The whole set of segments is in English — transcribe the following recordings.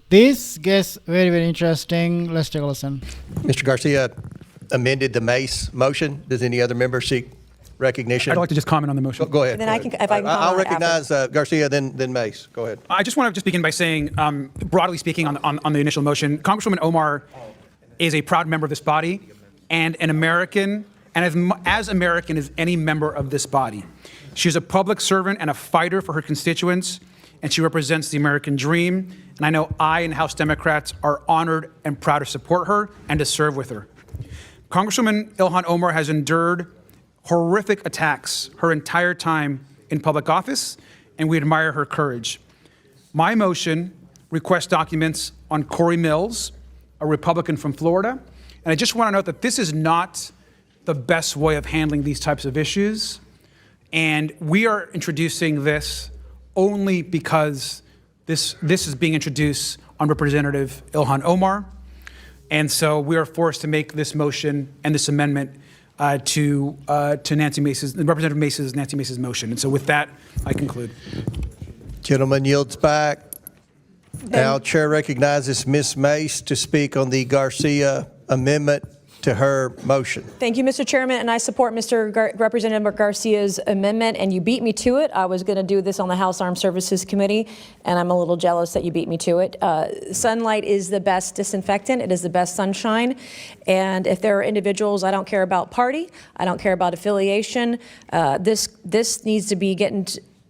This gets very, very interesting. Let's take a listen. Mr. Garcia amended the Mace motion. Does any other member seek recognition? I'd like to just comment on the motion. Go ahead. Then go I ahead. can- if I can comment I'll on it recognize Garcia, then Mace. Go ahead. I just want to just begin by saying, broadly speaking, on the initial motion, Congresswoman Omar is a proud member of this body and an American, and as American as any member of this body. She's a public servant and a fighter for her constituents, and she represents the American dream. And I know I and House Democrats are honored and proud to support her and to serve with her. Congresswoman Ilhan Omar has endured horrific attacks her entire time in public office, and we admire her courage. My motion requests documents on Corey Mills, a Republican from Florida. And I just want to note that this is not the best way of handling these types of issues. And we are introducing this only because this is being introduced on Representative Ilhan Omar. And so we are forced to make this motion and this amendment to Nancy Mace's, Representative Mace's, Nancy Mace's motion. And so with that, I conclude. Gentleman yields back. Now, Chair recognizes Ms. Mace to speak on the Garcia amendment to her motion. Thank you, Mr. Chairman, and I support Representative Garcia's amendment, and you beat me to it. I was going to do this on the House Armed Services Committee, and I'm a little jealous that you beat me to it. Sunlight is the best disinfectant. It is the best sunshine, and if there are individuals, I don't care about party, I don't care about affiliation, this needs to be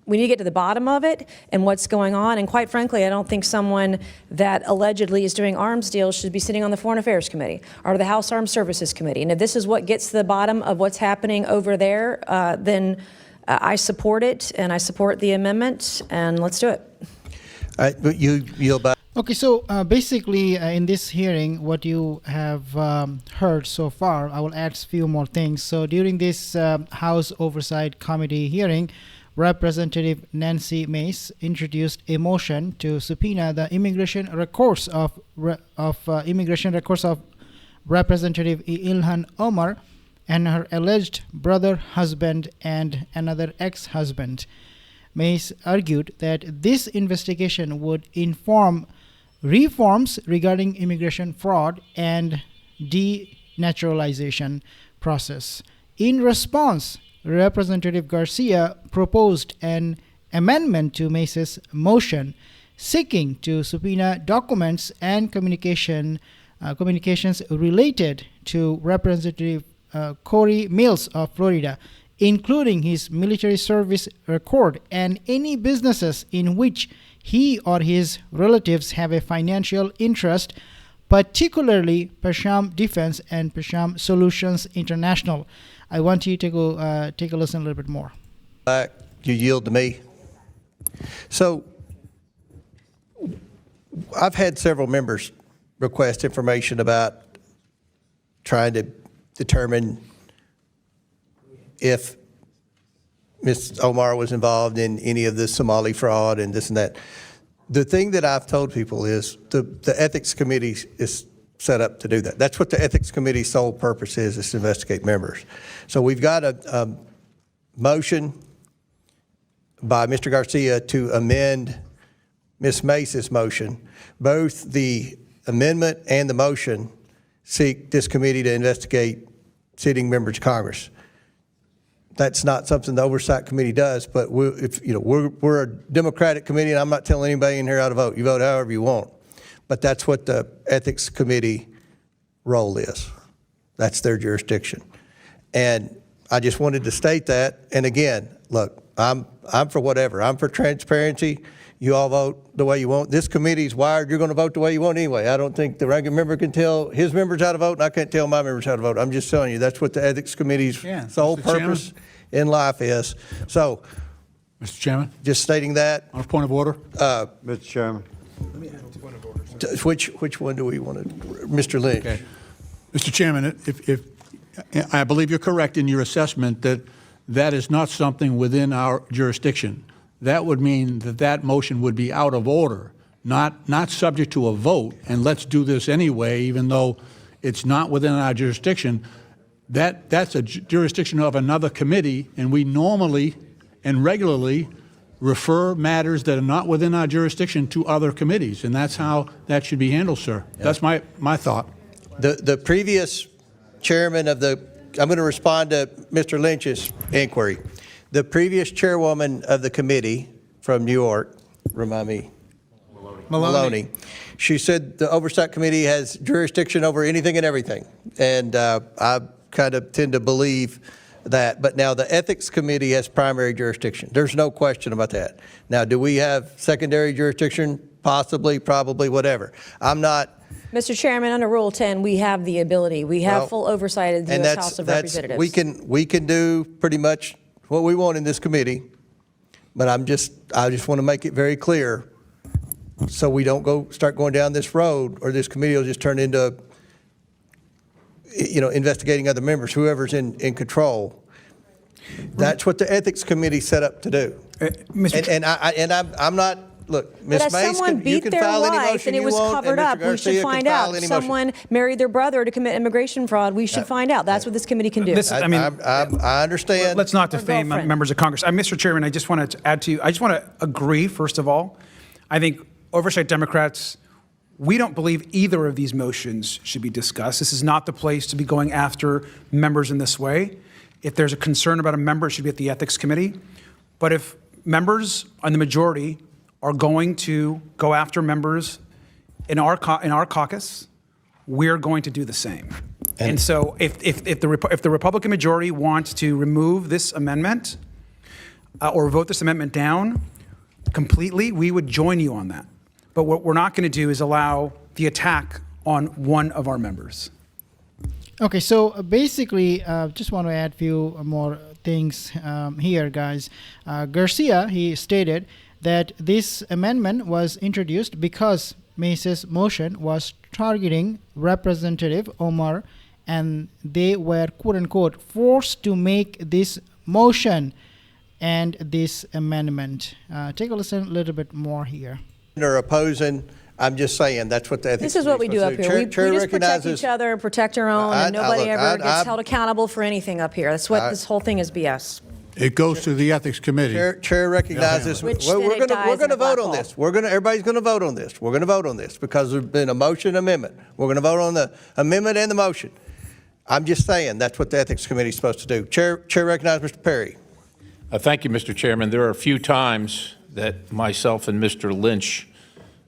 we need to get to the bottom of it and what's going on. And quite frankly, I don't think someone that allegedly is doing arms deals should be sitting on the Foreign Affairs Committee or the House Armed Services Committee. And if this is what gets to the bottom of what's happening over there, then I support it and I support the amendment, and let's do it. All right, but you yield back. Okay, so basically in this hearing, what you have heard so far, I will add a few more things. So during this House Oversight Committee hearing, Representative Nancy Mace introduced a motion to subpoena the immigration records of Representative Ilhan Omar and her alleged brother, husband, and another ex-husband. Mace argued that this investigation would inform reforms regarding immigration fraud and denaturalization process. In response, Representative Garcia proposed an amendment to Mace's motion seeking to subpoena documents and communications related to Representative Corey Mills of Florida, including his military service record and any businesses in which he or his relatives have a financial interest, particularly Pasham Defense and Pasham Solutions International. I want you to go take a listen a little bit more. Back. You yield to me. So I've had several members request information about trying to determine if Ms. Omar was involved in any of this Somali fraud and this and that. The thing that I've told people is the ethics committee is set up to do that. That's what the ethics committee's sole purpose is to investigate members. So we've got a motion by Mr. Garcia to amend Ms. Mace's motion. Both the amendment and the motion seek this committee to investigate sitting members of Congress. That's not something the Oversight Committee does, but we're a Democratic committee, and I'm not telling anybody in here how to vote. You vote however you want. But that's what the Ethics Committee role is. That's their jurisdiction. And I just wanted to state that. And again, look, I'm for whatever. I'm for transparency. You all vote the way you want. This committee's wired. You're going to vote the way you want anyway. I don't think the ranking member can tell his members how to vote, and I can't tell my members how to vote. I'm just telling you that's what the Ethics Committee's sole purpose in life is. So, Mr. Chairman, just stating that. on a point of order. Mr. Chairman. Which one do we want to, Mr. Lynch? Okay. Mr. Chairman, if I believe you're correct in your assessment that that is not something within our jurisdiction. That would mean that that motion would be out of order, not subject to a vote, and let's do this anyway, even though it's not within our jurisdiction. That's a jurisdiction of another committee, and we normally and regularly refer matters that are not within our jurisdiction to other committees, and that's how that should be handled, sir. That's my thought. The previous chairman of the, I'm going to respond to Mr. Lynch's inquiry. The previous chairwoman of the committee from New York, remind me, Maloney. She said the Oversight Committee has jurisdiction over anything and everything. And I kind of tend to believe that. But now the Ethics Committee has primary jurisdiction. There's no question about that. Now, do we have secondary jurisdiction? Possibly, probably, whatever. I'm not. Mr. Chairman, under Rule 10, we have the ability. We have full oversight of the U.S. House of Representatives. We can do pretty much what we want in this committee. But I just want to make it very clear, so we don't start going down this road, or this committee will just turn into, investigating other members, whoever's in control. That's what the Ethics Committee set up to do. I'm not. Look, Ms. Mace, you can file any motion you want, and Mr. Garcia can file any motion. But if someone beat their wife and it was covered up, we should find out. If someone married their brother to commit immigration fraud, we should find out. That's what this committee can do. I understand. Let's not defame members of Congress. Mr. Chairman, I just want to add to you. I just want to agree, first of all. I think Oversight Democrats, we don't believe either of these motions should be discussed. This is not the place to be going after members in this way. If there's a concern about a member, it should be at the Ethics Committee. But if members on the majority are going to go after members in our caucus, we're going to do the same. And so if the Republican majority wants to remove this amendment or vote this amendment down completely, we would join you on that. But what we're not going to do is allow the attack on one of our members. Okay, so basically, just want to add a few more things here, guys. Garcia, he stated that this amendment was introduced because Mace's motion was targeting Representative Omar, and they were, quote-unquote, forced to make this motion and this amendment. Take a listen a little bit more here. They're opposing. I'm just saying that's what the Ethics This is what we do up here. We just protect recognizes- each other and protect our own, and nobody ever gets held accountable for anything up here. That's what this whole thing is BS. It goes to the Ethics Committee. Chair recognizes. Which We're then it dies going in to a black vote on hole. this. Everybody's going to vote on this. We're going to vote on this because there's been a motion amendment. We're going to vote on the amendment and the motion. I'm just saying that's what the Ethics Committee is supposed to do. Chair recognizes Mr. Perry. Thank you, Mr. Chairman. There are a few times that myself and Mr. Lynch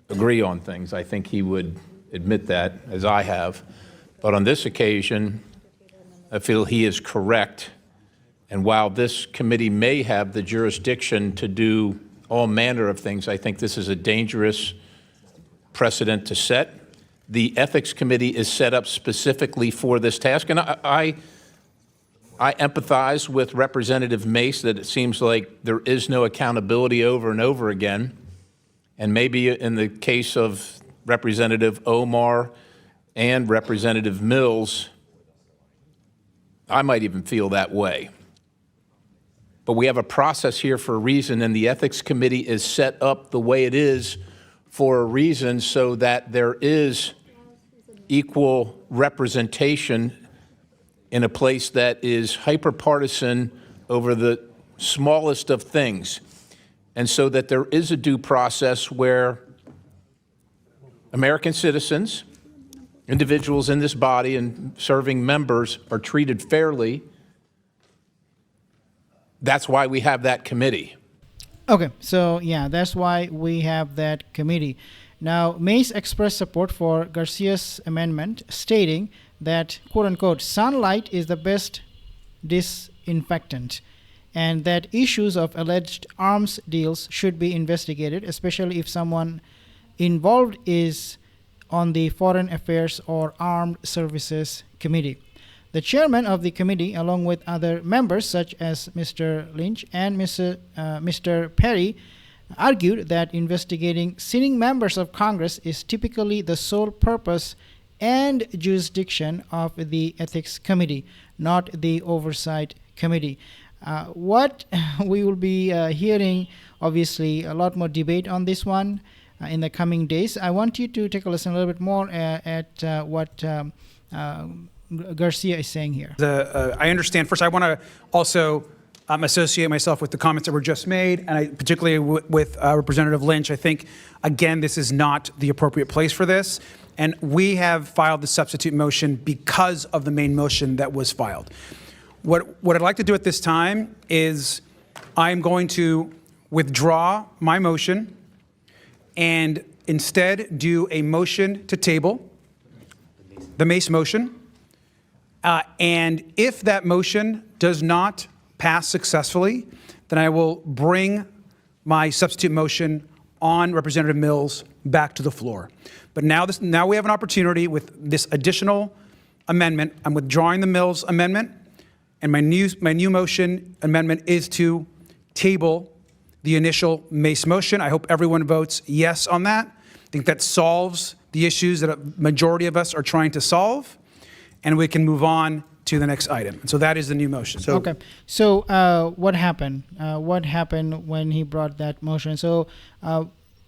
agree on things. I think he would admit that, as I have. But on this occasion, I feel he is correct. And while this committee may have the jurisdiction to do all manner of things, I think this is a dangerous precedent to set. The Ethics Committee is set up specifically for this task. And I empathize with Representative Mace that it seems like there is no accountability over and over again. And maybe in the case of Representative Omar and Representative Mills, I might even feel that way. But we have a process here for a reason, and the Ethics Committee is set up the way it is for a reason so that there is equal representation in a place that is hyper-partisan over the smallest of things, and so that there is a due process where American citizens, individuals in this body and serving members are treated fairly. That's why we have that committee. Okay, so yeah, that's why we have that committee. Now, Mace expressed support for Garcia's amendment, stating that, quote-unquote, sunlight is the best disinfectant, and that issues of alleged arms deals should be investigated, especially if someone involved is on the Foreign Affairs or Armed Services Committee. The chairman of the committee, along with other members such as Mr. Lynch and Mr. Perry, argued that investigating sitting members of Congress is typically the sole purpose and jurisdiction of the Ethics Committee, not the Oversight Committee. What we will be hearing, obviously, a lot more debate on this one in the coming days. I want you to take a listen a little bit more at what Garcia is saying here. I understand. First, I want to also associate myself with the comments that were just made, and particularly with Representative Lynch. I think, again, this is not the appropriate place for this, and we have filed the substitute motion because of the main motion that was filed. What I'd like to do at this time is I'm going to withdraw my motion and instead do a motion to table, the Mace motion. And if that motion does not pass successfully, then I will bring my substitute motion on Representative Mills back to the floor. But now we have an opportunity with this additional amendment. I'm withdrawing the Mills amendment, and my new motion amendment is to table the initial Mace motion. I hope everyone votes yes on that. I think that solves the issues that a majority of us are trying to solve, and we can move on to the next item. So that is the new motion. Okay. So what happened? What happened when he brought that motion? So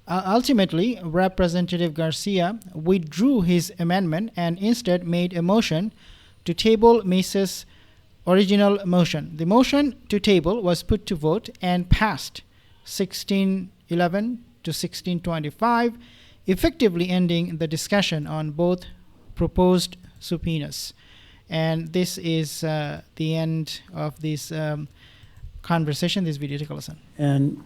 ultimately, Representative Garcia withdrew his amendment and instead made a motion to table Mace's original motion. The motion to table was put to vote and passed 1611 to 1625, effectively ending the discussion on both proposed subpoenas. And this is the end of this conversation, this video. Take a listen. And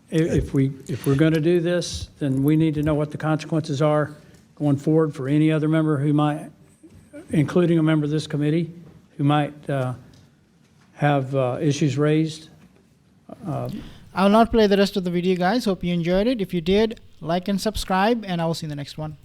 if we're going to do this, then we need to know what the consequences are going forward for any other member who might, including a member of this committee, who might have issues raised. I will not play the rest of the video, guys. Hope you enjoyed it. If you did, like and subscribe, and I will see you in the next one.